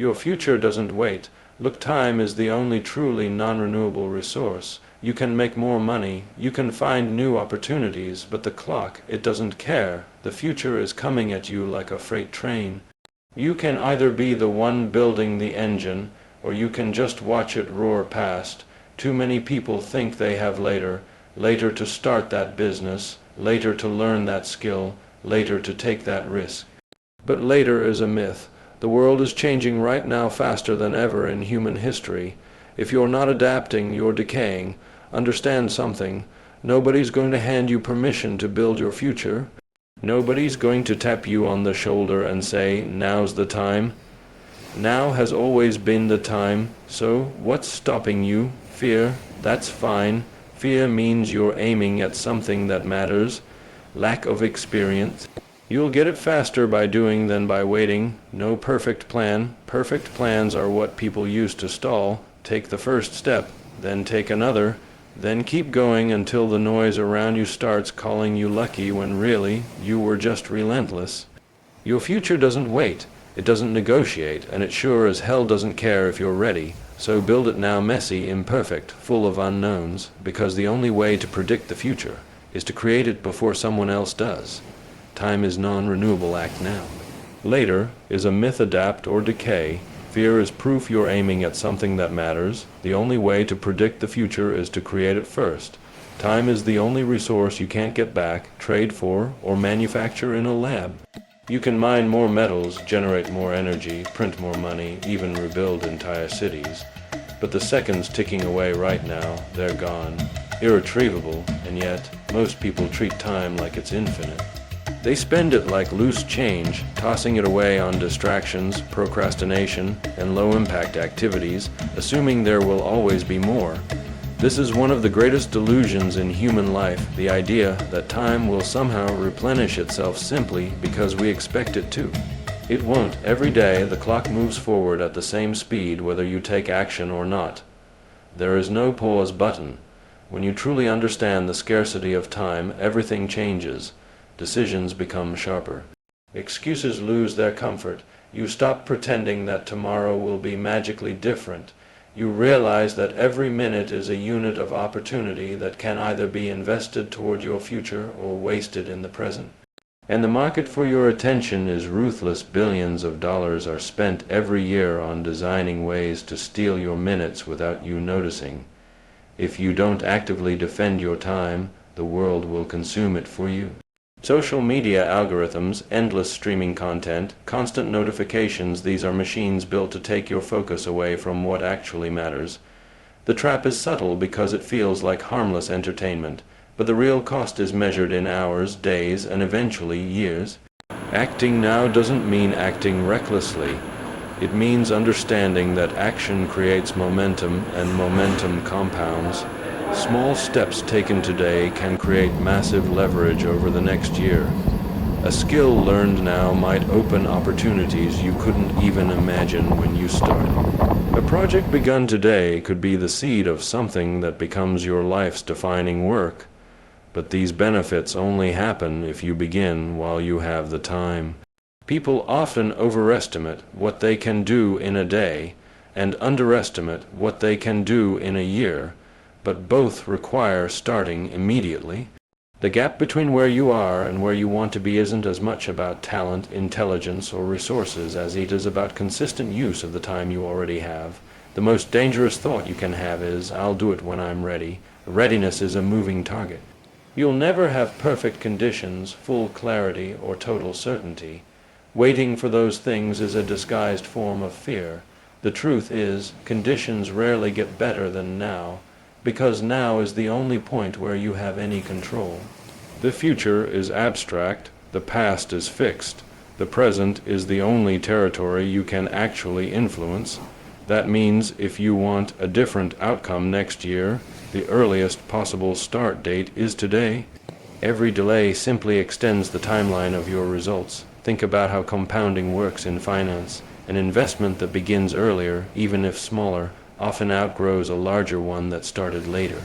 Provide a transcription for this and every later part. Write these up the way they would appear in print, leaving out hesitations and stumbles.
Your future doesn't wait. Look, time is the only truly non-renewable resource. You can make more money, you can find new opportunities, but the clock, it doesn't care. The future is coming at you like a freight train. You can either be the one building the engine, or you can just watch it roar past. Too many people think they have later to start that business, later to learn that skill, later to take that risk. But later is a myth. The world is changing right now faster than ever in human history. If you're not adapting, you're decaying. Understand something. Nobody's going to hand you permission to build your future. Nobody's going to tap you on the shoulder and say, now's the time. Now has always been the time, so what's stopping you? Fear, that's fine. Fear means you're aiming at something that matters. Lack of experience. You'll get it faster by doing than by waiting. No perfect plan. Perfect plans are what people use to stall. Take the first step, then take another, then keep going until the noise around you starts calling you lucky when really you were just relentless. Your future doesn't wait. It doesn't negotiate, and it sure as hell doesn't care if you're ready. So build it now, messy, imperfect, full of unknowns, because the only way to predict the future is to create it before someone else does. Time is non-renewable, act now. Later is a myth, adapt or decay. Fear is proof you're aiming at something that matters. The only way to predict the future is to create it first. Time is the only resource you can't get back, trade for, or manufacture in a lab. You can mine more metals, generate more energy, print more money, even rebuild entire cities. But the seconds ticking away right now, they're gone. Irretrievable, and yet most people treat time like it's infinite. They spend it like loose change, tossing it away on distractions, procrastination, and low-impact activities, assuming there will always be more. This is one of the greatest delusions in human life, the idea that time will somehow replenish itself simply because we expect it to. It won't. Every day, the clock moves forward at the same speed whether you take action or not. There is no pause button. When you truly understand the scarcity of time, everything changes. Decisions become sharper. Excuses lose their comfort. You stop pretending that tomorrow will be magically different. You realize that every minute is a unit of opportunity that can either be invested toward your future or wasted in the present. And the market for your attention is ruthless. Billions of dollars are spent every year on designing ways to steal your minutes without you noticing. If you don't actively defend your time, the world will consume it for you. Social media algorithms, endless streaming content, constant notifications, these are machines built to take your focus away from what actually matters. The trap is subtle because it feels like harmless entertainment, but the real cost is measured in hours, days, and eventually years. Acting now doesn't mean acting recklessly. It means understanding that action creates momentum, and momentum compounds. Small steps taken today can create massive leverage over the next year. A skill learned now might open opportunities you couldn't even imagine when you started. A project begun today could be the seed of something that becomes your life's defining work. But these benefits only happen if you begin while you have the time. People often overestimate what they can do in a day and underestimate what they can do in a year. But both require starting immediately. The gap between where you are and where you want to be isn't as much about talent, intelligence, or resources as it is about consistent use of the time you already have. The most dangerous thought you can have is, I'll do it when I'm ready. Readiness is a moving target. You'll never have perfect conditions, full clarity, or total certainty. Waiting for those things is a disguised form of fear. The truth is, conditions rarely get better than now, because now is the only point where you have any control. The future is abstract, the past is fixed, the present is the only territory you can actually influence. That means if you want a different outcome next year, the earliest possible start date is today. Every delay simply extends the timeline of your results. Think about how compounding works in finance. An investment that begins earlier, even if smaller, often outgrows a larger one that started later.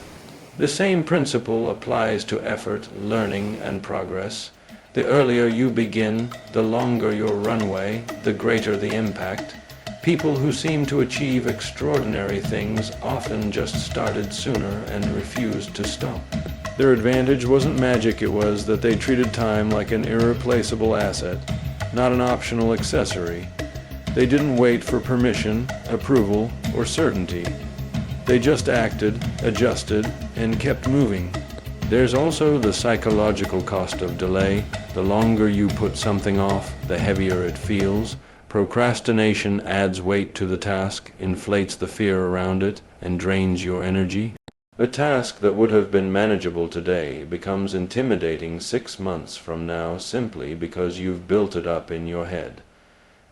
The same principle applies to effort, learning, and progress. The earlier you begin, the longer your runway, the greater the impact. People who seem to achieve extraordinary things often just started sooner and refused to stop. Their advantage wasn't magic, it was that they treated time like an irreplaceable asset, not an optional accessory. They didn't wait for permission, approval, or certainty. They just acted, adjusted, and kept moving. There's also the psychological cost of delay. The longer you put something off, the heavier it feels. Procrastination adds weight to the task, inflates the fear around it, and drains your energy. A task that would have been manageable today becomes intimidating 6 months from now simply because you've built it up in your head.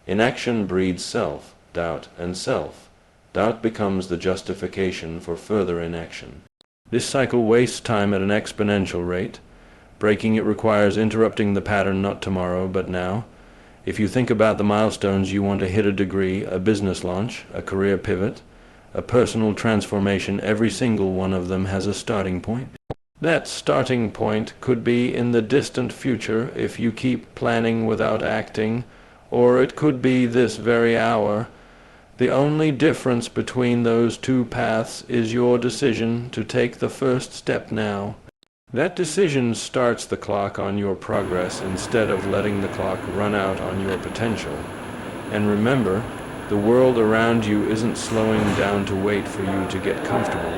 Inaction breeds self-doubt, and self-doubt becomes the justification for further inaction. This cycle wastes time at an exponential rate. Breaking it requires interrupting the pattern not tomorrow, but now. If you think about the milestones you want to hit: a degree, a business launch, a career pivot, a personal transformation, every single one of them has a starting point. That starting point could be in the distant future if you keep planning without acting, or it could be this very hour. The only difference between those two paths is your decision to take the first step now. That decision starts the clock on your progress instead of letting the clock run out on your potential. And remember, the world around you isn't slowing down to wait for you to get comfortable.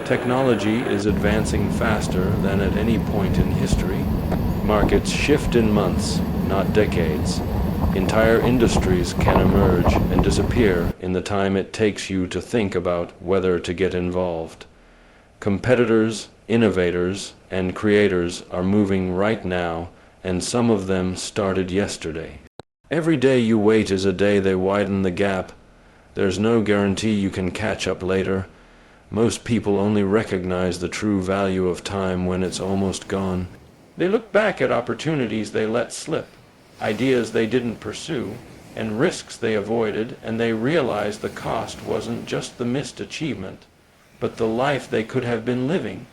Technology is advancing faster than at any point in history. Markets shift in months, not decades. Entire industries can emerge and disappear in the time it takes you to think about whether to get involved. Competitors, innovators, and creators are moving right now, and some of them started yesterday. Every day you wait is a day they widen the gap. There's no guarantee you can catch up later. Most people only recognize the true value of time when it's almost gone. They look back at opportunities they let slip, ideas they didn't pursue, and risks they avoided, and they realize the cost wasn't just the missed achievement, but the life they could have been living.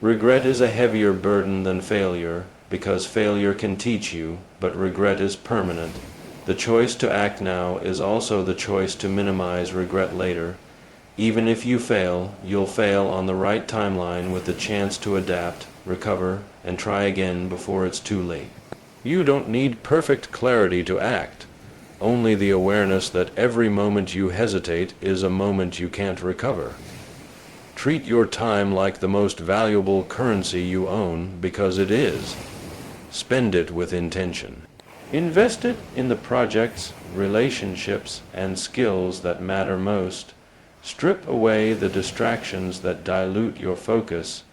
Regret is a heavier burden than failure, because failure can teach you, but regret is permanent. The choice to act now is also the choice to minimize regret later. Even if you fail, you'll fail on the right timeline with the chance to adapt, recover, and try again before it's too late. You don't need perfect clarity to act, only the awareness that every moment you hesitate is a moment you can't recover. Treat your time like the most valuable currency you own, because it is. Spend it with intention. Invest it in the projects, relationships, and skills that matter most. Strip away the distractions that dilute your focus.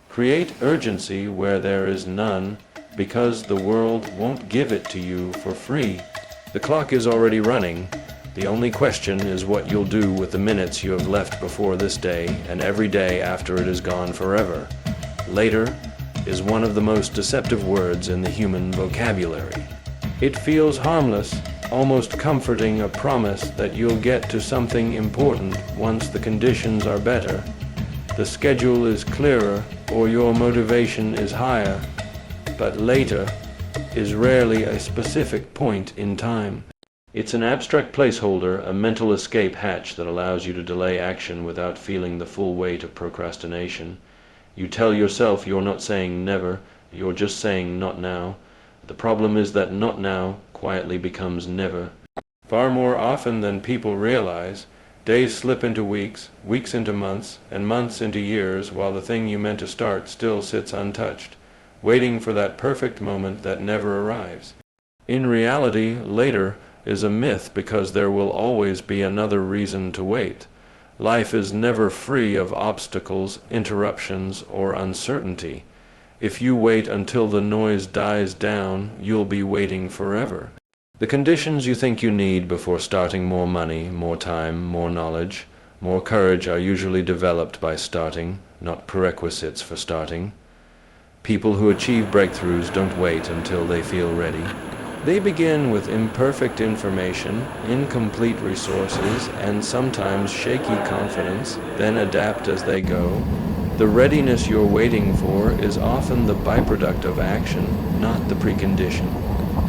Create urgency where there is none, because the world won't give it to you for free. The clock is already running. The only question is what you'll do with the minutes you have left before this day and every day after it is gone forever. Later is one of the most deceptive words in the human vocabulary. It feels harmless, almost comforting, a promise that you'll get to something important once the conditions are better, the schedule is clearer, or your motivation is higher. But later is rarely a specific point in time. It's an abstract placeholder, a mental escape hatch that allows you to delay action without feeling the full weight of procrastination. You tell yourself you're not saying never, you're just saying not now. The problem is that not now quietly becomes never. Far more often than people realize, days slip into weeks, weeks into months, and months into years, while the thing you meant to start still sits untouched, waiting for that perfect moment that never arrives. In reality, later is a myth, because there will always be another reason to wait. Life is never free of obstacles, interruptions, or uncertainty. If you wait until the noise dies down, you'll be waiting forever. The conditions you think you need before starting: more money, more time, more knowledge, more courage, are usually developed by starting, not prerequisites for starting. People who achieve breakthroughs don't wait until they feel ready. They begin with imperfect information, incomplete resources, and sometimes shaky confidence, then adapt as they go. The readiness you're waiting for is often the byproduct of action, not the precondition.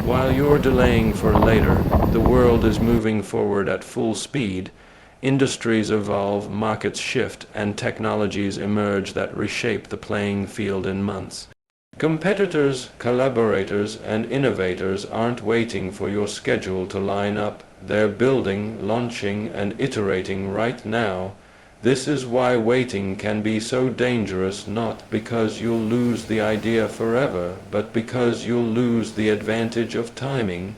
While you're delaying for later, the world is moving forward at full speed. Industries evolve, markets shift, and technologies emerge that reshape the playing field in months. Competitors, collaborators, and innovators aren't waiting for your schedule to line up. They're building, launching, and iterating right now. This is why waiting can be so dangerous, not because you'll lose the idea forever, but because you'll lose the advantage of timing.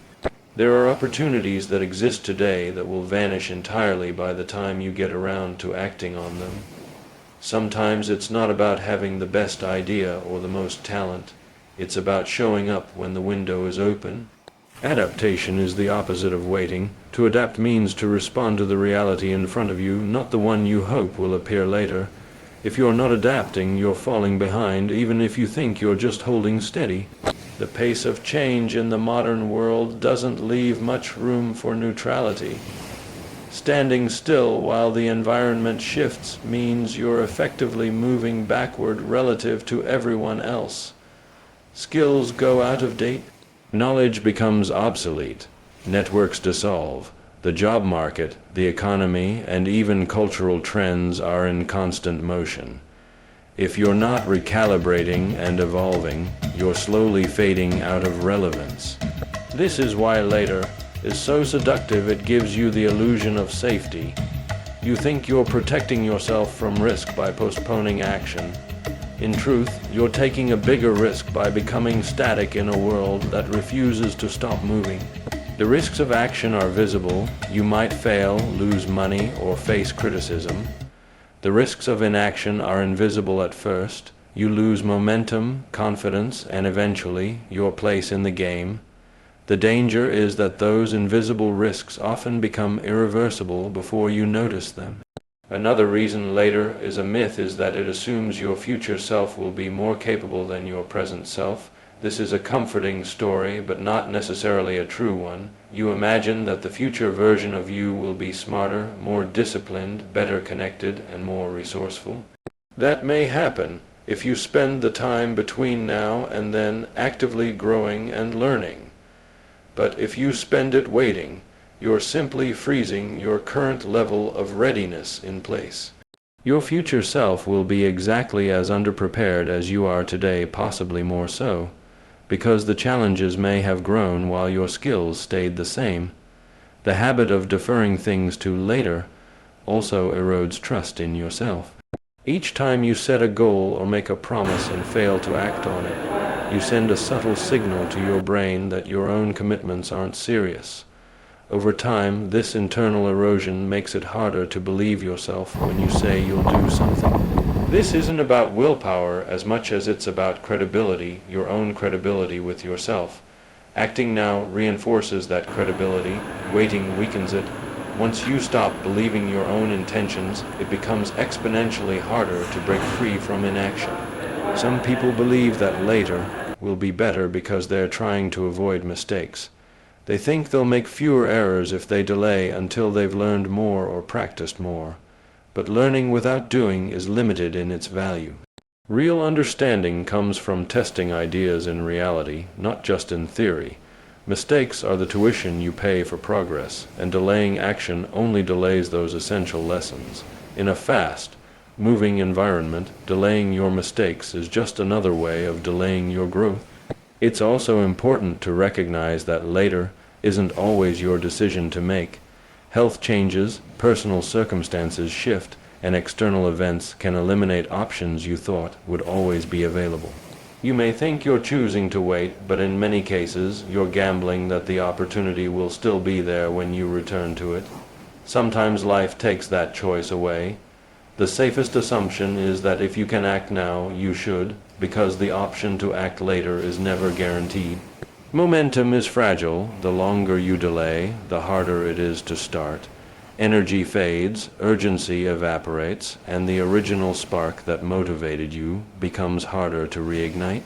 There are opportunities that exist today that will vanish entirely by the time you get around to acting on them. Sometimes it's not about having the best idea or the most talent. It's about showing up when the window is open. Adaptation is the opposite of waiting. To adapt means to respond to the reality in front of you, not the one you hope will appear later. If you're not adapting, you're falling behind, even if you think you're just holding steady. The pace of change in the modern world doesn't leave much room for neutrality. Standing still while the environment shifts means you're effectively moving backward relative to everyone else. Skills go out of date. Knowledge becomes obsolete. Networks dissolve. The job market, the economy, and even cultural trends are in constant motion. If you're not recalibrating and evolving, you're slowly fading out of relevance. This is why later is so seductive. It gives you the illusion of safety. You think you're protecting yourself from risk by postponing action. In truth, you're taking a bigger risk by becoming static in a world that refuses to stop moving. The risks of action are visible. You might fail, lose money, or face criticism. The risks of inaction are invisible at first. You lose momentum, confidence, and eventually your place in the game. The danger is that those invisible risks often become irreversible before you notice them. Another reason later is a myth is that it assumes your future self will be more capable than your present self. This is a comforting story, but not necessarily a true one. You imagine that the future version of you will be smarter, more disciplined, better connected, and more resourceful. That may happen if you spend the time between now and then actively growing and learning. But if you spend it waiting, you're simply freezing your current level of readiness in place. Your future self will be exactly as underprepared as you are today, possibly more so, because the challenges may have grown while your skills stayed the same. The habit of deferring things to later also erodes trust in yourself. Each time you set a goal or make a promise and fail to act on it, you send a subtle signal to your brain that your own commitments aren't serious. Over time, this internal erosion makes it harder to believe yourself when you say you'll do something. This isn't about willpower as much as it's about credibility, your own credibility with yourself. Acting now reinforces that credibility, waiting weakens it. Once you stop believing your own intentions, it becomes exponentially harder to break free from inaction. Some people believe that later will be better because they're trying to avoid mistakes. They think they'll make fewer errors if they delay until they've learned more or practiced more. But learning without doing is limited in its value. Real understanding comes from testing ideas in reality, not just in theory. Mistakes are the tuition you pay for progress, and delaying action only delays those essential lessons. In a fast, moving environment, delaying your mistakes is just another way of delaying your growth. It's also important to recognize that later isn't always your decision to make. Health changes, personal circumstances shift, and external events can eliminate options you thought would always be available. You may think you're choosing to wait, but in many cases, you're gambling that the opportunity will still be there when you return to it. Sometimes life takes that choice away. The safest assumption is that if you can act now, you should, because the option to act later is never guaranteed. Momentum is fragile. The longer you delay, the harder it is to start. Energy fades, urgency evaporates, and the original spark that motivated you becomes harder to reignite.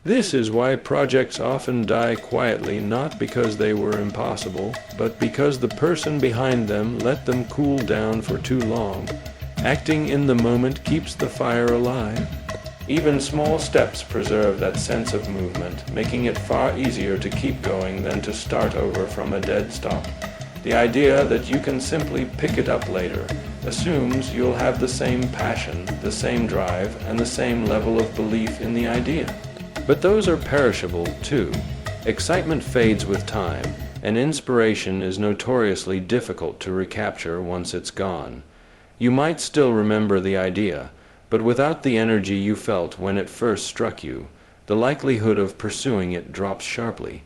This is why projects often die quietly, not because they were impossible, but because the person behind them let them cool down for too long. Acting in the moment keeps the fire alive. Even small steps preserve that sense of movement, making it far easier to keep going than to start over from a dead stop. The idea that you can simply pick it up later assumes you'll have the same passion, the same drive, and the same level of belief in the idea. But those are perishable, too. Excitement fades with time, and inspiration is notoriously difficult to recapture once it's gone. You might still remember the idea, but without the energy you felt when it first struck you, the likelihood of pursuing it drops sharply.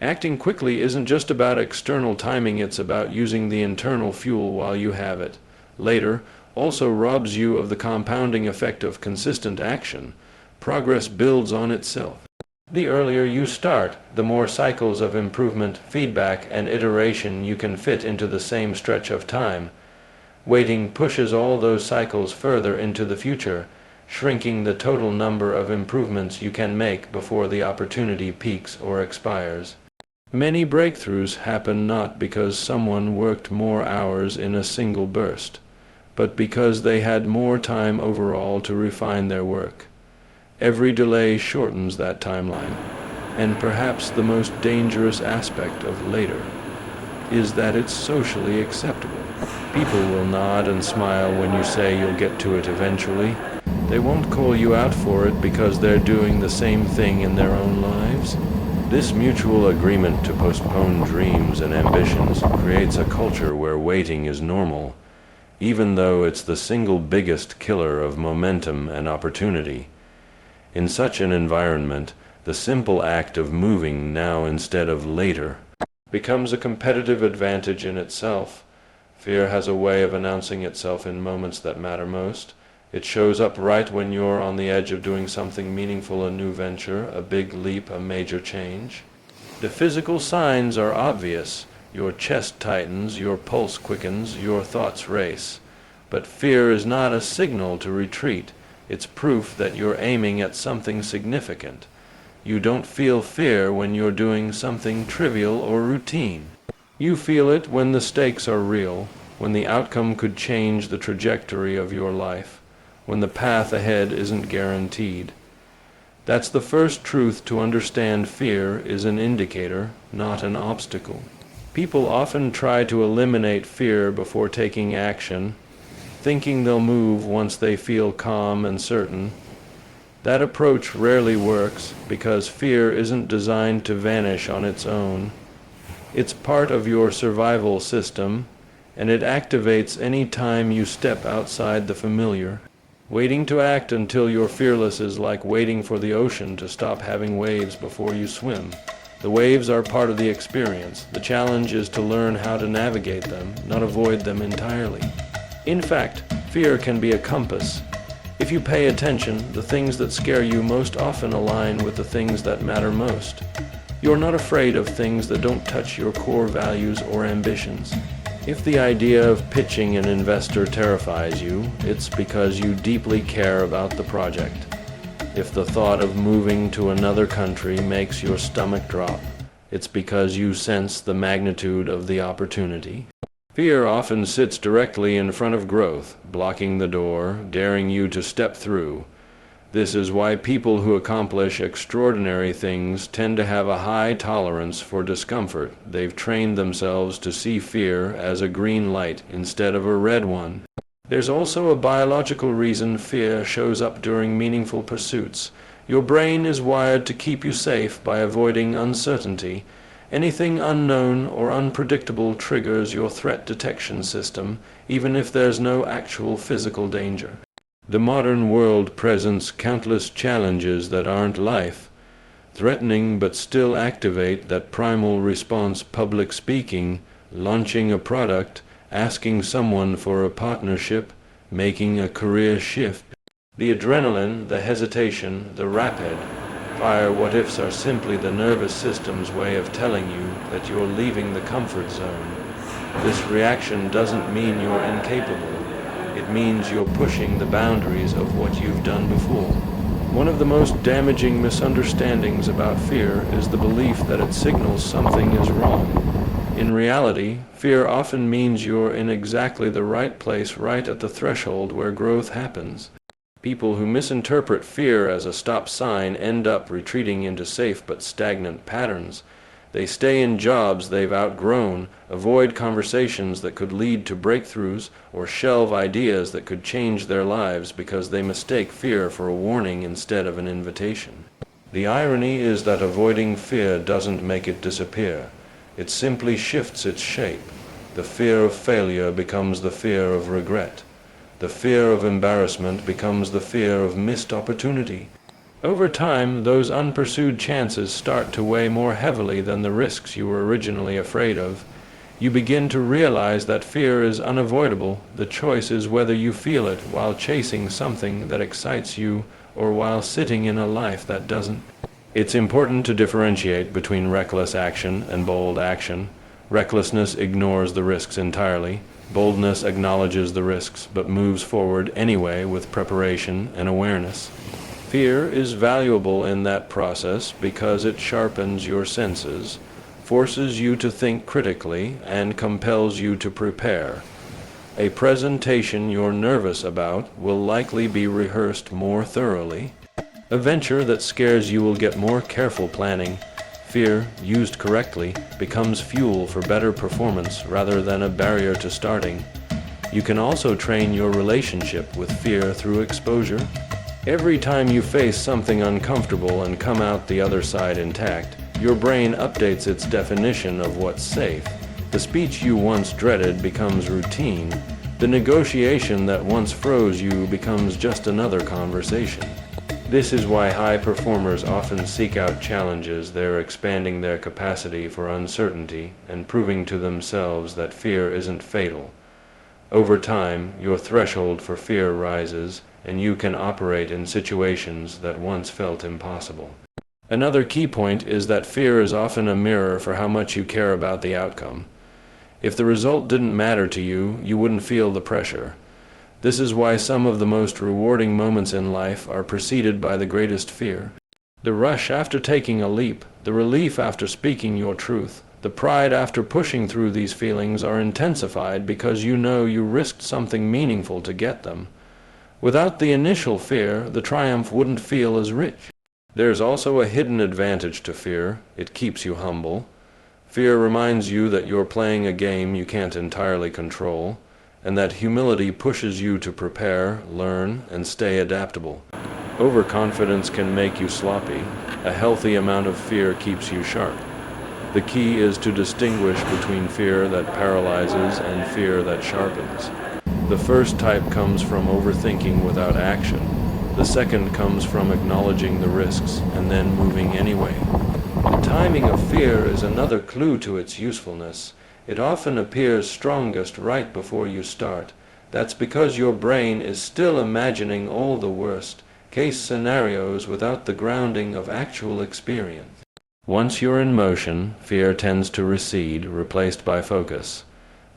Acting quickly isn't just about external timing, it's about using the internal fuel while you have it. Later also robs you of the compounding effect of consistent action. Progress builds on itself. The earlier you start, the more cycles of improvement, feedback, and iteration you can fit into the same stretch of time. Waiting pushes all those cycles further into the future, shrinking the total number of improvements you can make before the opportunity peaks or expires. Many breakthroughs happen not because someone worked more hours in a single burst, but because they had more time overall to refine their work. Every delay shortens that timeline, and perhaps the most dangerous aspect of later is that it's socially acceptable. People will nod and smile when you say you'll get to it eventually. They won't call you out for it because they're doing the same thing in their own lives. This mutual agreement to postpone dreams and ambitions creates a culture where waiting is normal, even though it's the single biggest killer of momentum and opportunity. In such an environment, the simple act of moving now instead of later becomes a competitive advantage in itself. Fear has a way of announcing itself in moments that matter most. It shows up right when you're on the edge of doing something meaningful, a new venture, a big leap, a major change. The physical signs are obvious. Your chest tightens, your pulse quickens, your thoughts race. But fear is not a signal to retreat. It's proof that you're aiming at something significant. You don't feel fear when you're doing something trivial or routine. You feel it when the stakes are real, when the outcome could change the trajectory of your life, when the path ahead isn't guaranteed. That's the first truth to understand. Fear is an indicator, not an obstacle. People often try to eliminate fear before taking action, thinking they'll move once they feel calm and certain. That approach rarely works because fear isn't designed to vanish on its own. It's part of your survival system, and it activates any time you step outside the familiar. Waiting to act until you're fearless is like waiting for the ocean to stop having waves before you swim. The waves are part of the experience. The challenge is to learn how to navigate them, not avoid them entirely. In fact, fear can be a compass. If you pay attention, the things that scare you most often align with the things that matter most. You're not afraid of things that don't touch your core values or ambitions. If the idea of pitching an investor terrifies you, it's because you deeply care about the project. If the thought of moving to another country makes your stomach drop, it's because you sense the magnitude of the opportunity. Fear often sits directly in front of growth, blocking the door, daring you to step through. This is why people who accomplish extraordinary things tend to have a high tolerance for discomfort. They've trained themselves to see fear as a green light instead of a red one. There's also a biological reason fear shows up during meaningful pursuits. Your brain is wired to keep you safe by avoiding uncertainty. Anything unknown or unpredictable triggers your threat detection system, even if there's no actual physical danger. The modern world presents countless challenges that aren't life, threatening but still activate that primal response: public speaking, launching a product, asking someone for a partnership, making a career shift. The adrenaline, the hesitation, the rapid fire what-ifs are simply the nervous system's way of telling you that you're leaving the comfort zone. This reaction doesn't mean you're incapable. It means you're pushing the boundaries of what you've done before. One of the most damaging misunderstandings about fear is the belief that it signals something is wrong. In reality, fear often means you're in exactly the right place, right at the threshold where growth happens. People who misinterpret fear as a stop sign end up retreating into safe but stagnant patterns. They stay in jobs they've outgrown, avoid conversations that could lead to breakthroughs, or shelve ideas that could change their lives because they mistake fear for a warning instead of an invitation. The irony is that avoiding fear doesn't make it disappear. It simply shifts its shape. The fear of failure becomes the fear of regret. The fear of embarrassment becomes the fear of missed opportunity. Over time, those unpursued chances start to weigh more heavily than the risks you were originally afraid of. You begin to realize that fear is unavoidable. The choice is whether you feel it while chasing something that excites you or while sitting in a life that doesn't. It's important to differentiate between reckless action and bold action. Recklessness ignores the risks entirely. Boldness acknowledges the risks but moves forward anyway with preparation and awareness. Fear is valuable in that process because it sharpens your senses, forces you to think critically, and compels you to prepare. A presentation you're nervous about will likely be rehearsed more thoroughly. A venture that scares you will get more careful planning. Fear, used correctly, becomes fuel for better performance rather than a barrier to starting. You can also train your relationship with fear through exposure. Every time you face something uncomfortable and come out the other side intact, your brain updates its definition of what's safe. The speech you once dreaded becomes routine. The negotiation that once froze you becomes just another conversation. This is why high performers often seek out challenges. They're expanding their capacity for uncertainty and proving to themselves that fear isn't fatal. Over time, your threshold for fear rises, and you can operate in situations that once felt impossible. Another key point is that fear is often a mirror for how much you care about the outcome. If the result didn't matter to you, you wouldn't feel the pressure. This is why some of the most rewarding moments in life are preceded by the greatest fear. The rush after taking a leap, the relief after speaking your truth, the pride after pushing through these feelings are intensified because you know you risked something meaningful to get them. Without the initial fear, the triumph wouldn't feel as rich. There's also a hidden advantage to fear. It keeps you humble. Fear reminds you that you're playing a game you can't entirely control, and that humility pushes you to prepare, learn, and stay adaptable. Overconfidence can make you sloppy. A healthy amount of fear keeps you sharp. The key is to distinguish between fear that paralyzes and fear that sharpens. The first type comes from overthinking without action. The second comes from acknowledging the risks and then moving anyway. The timing of fear is another clue to its usefulness. It often appears strongest right before you start. That's because your brain is still imagining all the worst-case scenarios without the grounding of actual experience. Once you're in motion, fear tends to recede, replaced by focus.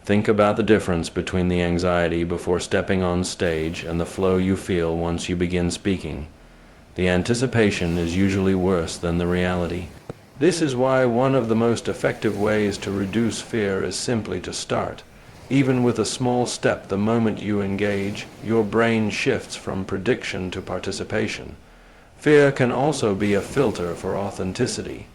Think about the difference between the anxiety before stepping on stage and the flow you feel once you begin speaking. The anticipation is usually worse than the reality. This is why one of the most effective ways to reduce fear is simply to start. Even with a small step, the moment you engage, your brain shifts from prediction to participation. Fear can also be a filter for authenticity.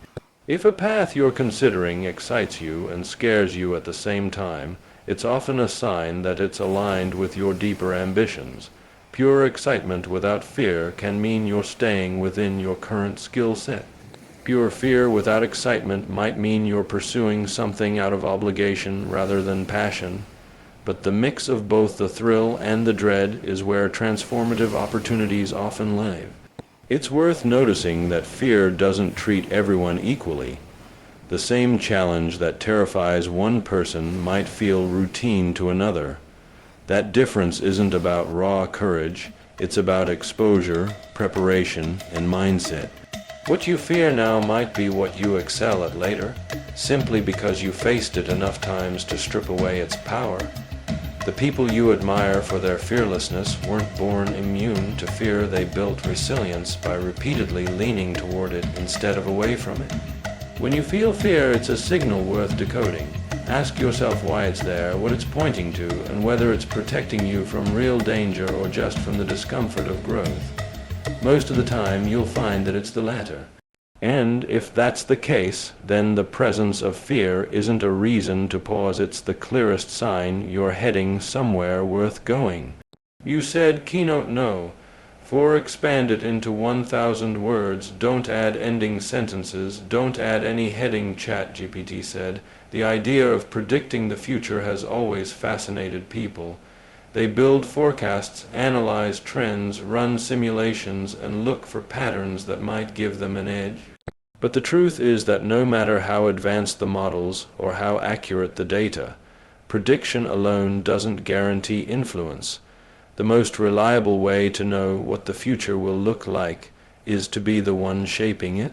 If a path you're considering excites you and scares you at the same time, it's often a sign that it's aligned with your deeper ambitions. Pure excitement without fear can mean you're staying within your current skill set. Pure fear without excitement might mean you're pursuing something out of obligation rather than passion. But the mix of both the thrill and the dread is where transformative opportunities often live. It's worth noticing that fear doesn't treat everyone equally. The same challenge that terrifies one person might feel routine to another. That difference isn't about raw courage, it's about exposure, preparation, and mindset. What you fear now might be what you excel at later, simply because you faced it enough times to strip away its power. The people you admire for their fearlessness weren't born immune to fear. They built resilience by repeatedly leaning toward it instead of away from it. When you feel fear, it's a signal worth decoding. Ask yourself why it's there, what it's pointing to, and whether it's protecting you from real danger or just from the discomfort of growth. Most of the time, you'll find that it's the latter. And if that's the case, then the presence of fear isn't a reason to pause. It's the clearest sign you're heading somewhere worth going. You said keynote no. Expand it into 1,000 words. Don't add ending sentences. Don't add any heading, ChatGPT said. The idea of predicting the future has always fascinated people. They build forecasts, analyze trends, run simulations, and look for patterns that might give them an edge. But the truth is that no matter how advanced the models or how accurate the data, prediction alone doesn't guarantee influence. The most reliable way to know what the future will look like is to be the one shaping it.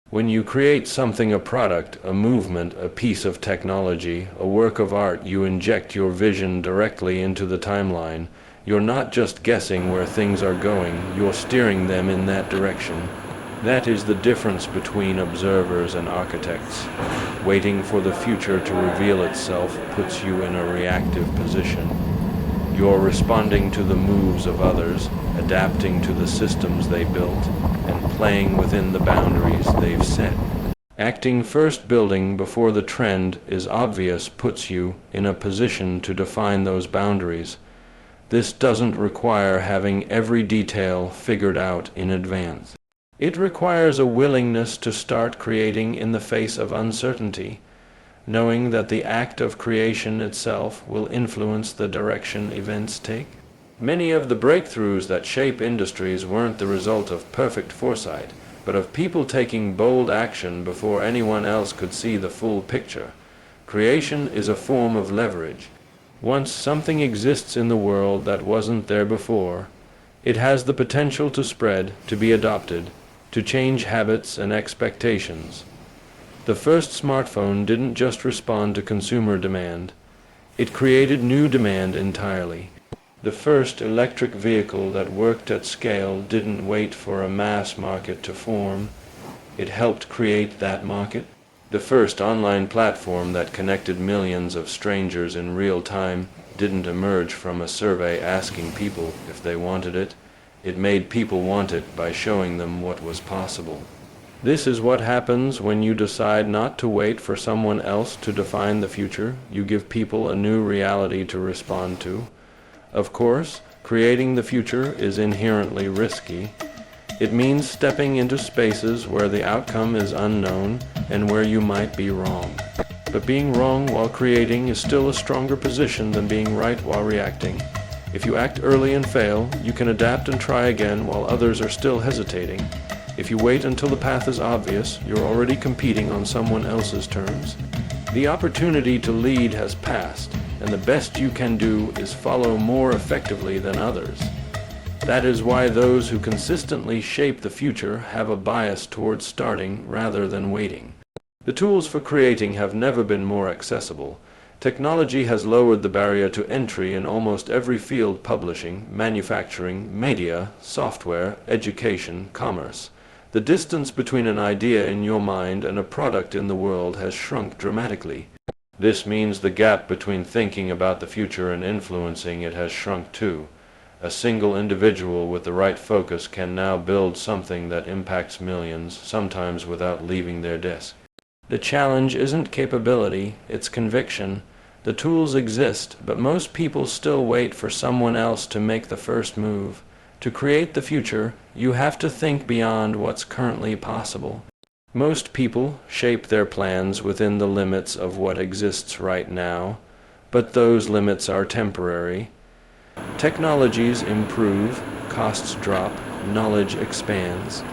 When you create something, a product, a movement, a piece of technology, a work of art, you inject your vision directly into the timeline. You're not just guessing where things are going, you're steering them in that direction. That is the difference between observers and architects. Waiting for the future to reveal itself puts you in a reactive position. You're responding to the moves of others, adapting to the systems they built, and playing within the boundaries they've set. Acting first, building before the trend is obvious, puts you in a position to define those boundaries. This doesn't require having every detail figured out in advance. It requires a willingness to start creating in the face of uncertainty, knowing that the act of creation itself will influence the direction events take. Many of the breakthroughs that shape industries weren't the result of perfect foresight, but of people taking bold action before anyone else could see the full picture. Creation is a form of leverage. Once something exists in the world that wasn't there before, it has the potential to spread, to be adopted, to change habits and expectations. The first smartphone didn't just respond to consumer demand. It created new demand entirely. The first electric vehicle that worked at scale didn't wait for a mass market to form. It helped create that market. The first online platform that connected millions of strangers in real time didn't emerge from a survey asking people if they wanted it. It made people want it by showing them what was possible. This is what happens when you decide not to wait for someone else to define the future. You give people a new reality to respond to. Of course, creating the future is inherently risky. It means stepping into spaces where the outcome is unknown and where you might be wrong. But being wrong while creating is still a stronger position than being right while reacting. If you act early and fail, you can adapt and try again while others are still hesitating. If you wait until the path is obvious, you're already competing on someone else's terms. The opportunity to lead has passed, and the best you can do is follow more effectively than others. That is why those who consistently shape the future have a bias towards starting rather than waiting. The tools for creating have never been more accessible. Technology has lowered the barrier to entry in almost every field: publishing, manufacturing, media, software, education, commerce. The distance between an idea in your mind and a product in the world has shrunk dramatically. This means the gap between thinking about the future and influencing it has shrunk too. A single individual with the right focus can now build something that impacts millions, sometimes without leaving their desk. The challenge isn't capability, it's conviction. The tools exist, but most people still wait for someone else to make the first move. To create the future, you have to think beyond what's currently possible. Most people shape their plans within the limits of what exists right now, but those limits are temporary. Technologies improve, costs drop, knowledge expands.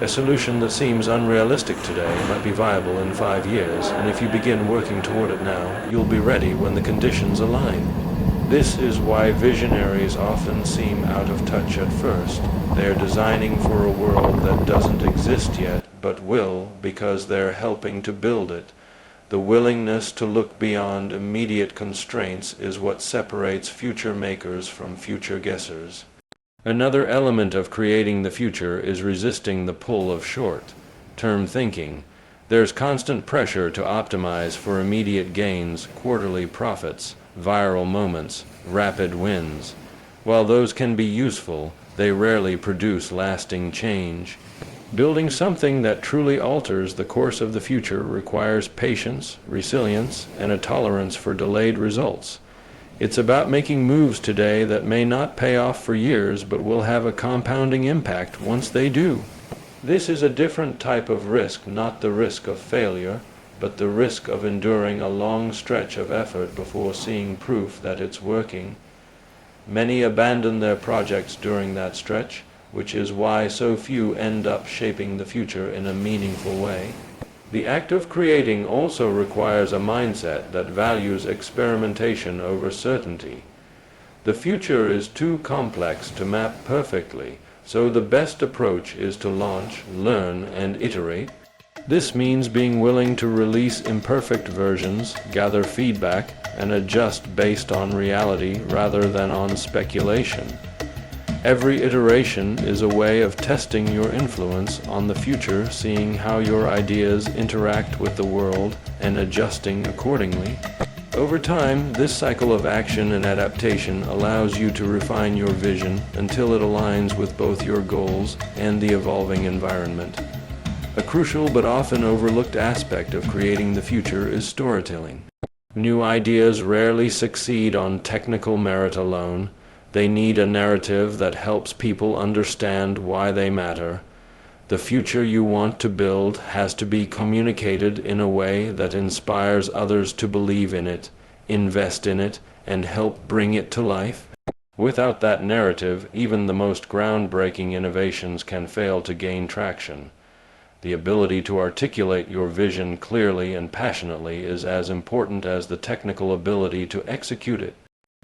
A solution that seems unrealistic today might be viable in 5 years, and if you begin working toward it now, you'll be ready when the conditions align. This is why visionaries often seem out of touch at first. They're designing for a world that doesn't exist yet, but will, because they're helping to build it. The willingness to look beyond immediate constraints is what separates future makers from future guessers. Another element of creating the future is resisting the pull of short-term thinking. There's constant pressure to optimize for immediate gains, quarterly profits, viral moments, rapid wins. While those can be useful, they rarely produce lasting change. Building something that truly alters the course of the future requires patience, resilience, and a tolerance for delayed results. It's about making moves today that may not pay off for years, but will have a compounding impact once they do. This is a different type of risk, not the risk of failure, but the risk of enduring a long stretch of effort before seeing proof that it's working. Many abandon their projects during that stretch, which is why so few end up shaping the future in a meaningful way. The act of creating also requires a mindset that values experimentation over certainty. The future is too complex to map perfectly, so the best approach is to launch, learn, and iterate. This means being willing to release imperfect versions, gather feedback, and adjust based on reality rather than on speculation. Every iteration is a way of testing your influence on the future, seeing how your ideas interact with the world, and adjusting accordingly. Over time, this cycle of action and adaptation allows you to refine your vision until it aligns with both your goals and the evolving environment. A crucial but often overlooked aspect of creating the future is storytelling. New ideas rarely succeed on technical merit alone. They need a narrative that helps people understand why they matter. The future you want to build has to be communicated in a way that inspires others to believe in it, invest in it, and help bring it to life. Without that narrative, even the most groundbreaking innovations can fail to gain traction. The ability to articulate your vision clearly and passionately is as important as the technical ability to execute it.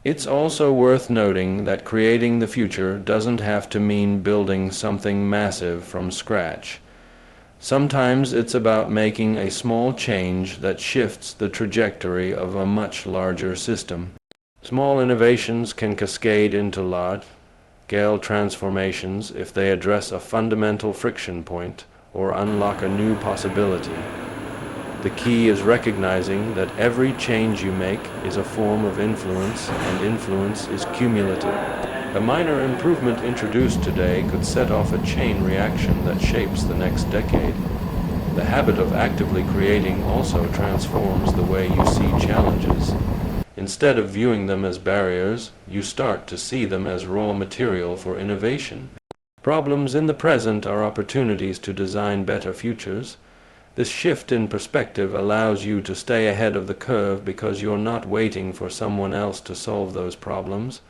It's also worth noting that creating the future doesn't have to mean building something massive from scratch. Sometimes it's about making a small change that shifts the trajectory of a much larger system. Small innovations can cascade into large-scale transformations if they address a fundamental friction point or unlock a new possibility. The key is recognizing that every change you make is a form of influence, and influence is cumulative. A minor improvement introduced today could set off a chain reaction that shapes the next decade. The habit of actively creating also transforms the way you see challenges. Instead of viewing them as barriers, you start to see them as raw material for innovation. Problems in the present are opportunities to design better futures. This shift in perspective allows you to stay ahead of the curve because you're not waiting for someone else to solve those problems.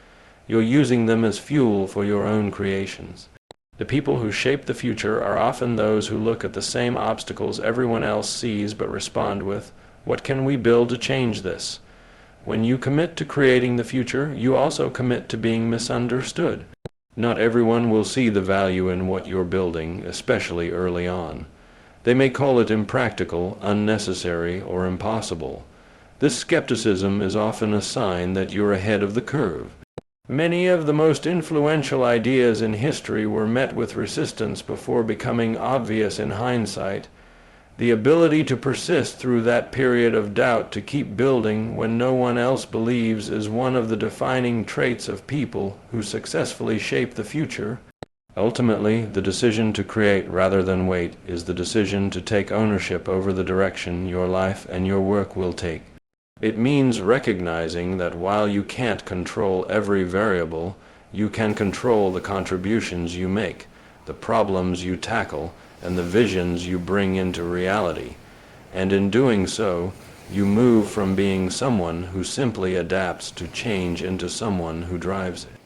You're using them as fuel for your own creations. The people who shape the future are often those who look at the same obstacles everyone else sees but respond with, "What can we build to change this?" When you commit to creating the future, you also commit to being misunderstood. Not everyone will see the value in what you're building, especially early on. They may call it impractical, unnecessary, or impossible. This skepticism is often a sign that you're ahead of the curve. Many of the most influential ideas in history were met with resistance before becoming obvious in hindsight. The ability to persist through that period of doubt, to keep building when no one else believes, is one of the defining traits of people who successfully shape the future. Ultimately, the decision to create rather than wait is the decision to take ownership over the direction your life and your work will take. It means recognizing that while you can't control every variable, you can control the contributions you make, the problems you tackle, and the visions you bring into reality. And in doing so, you move from being someone who simply adapts to change into someone who drives it.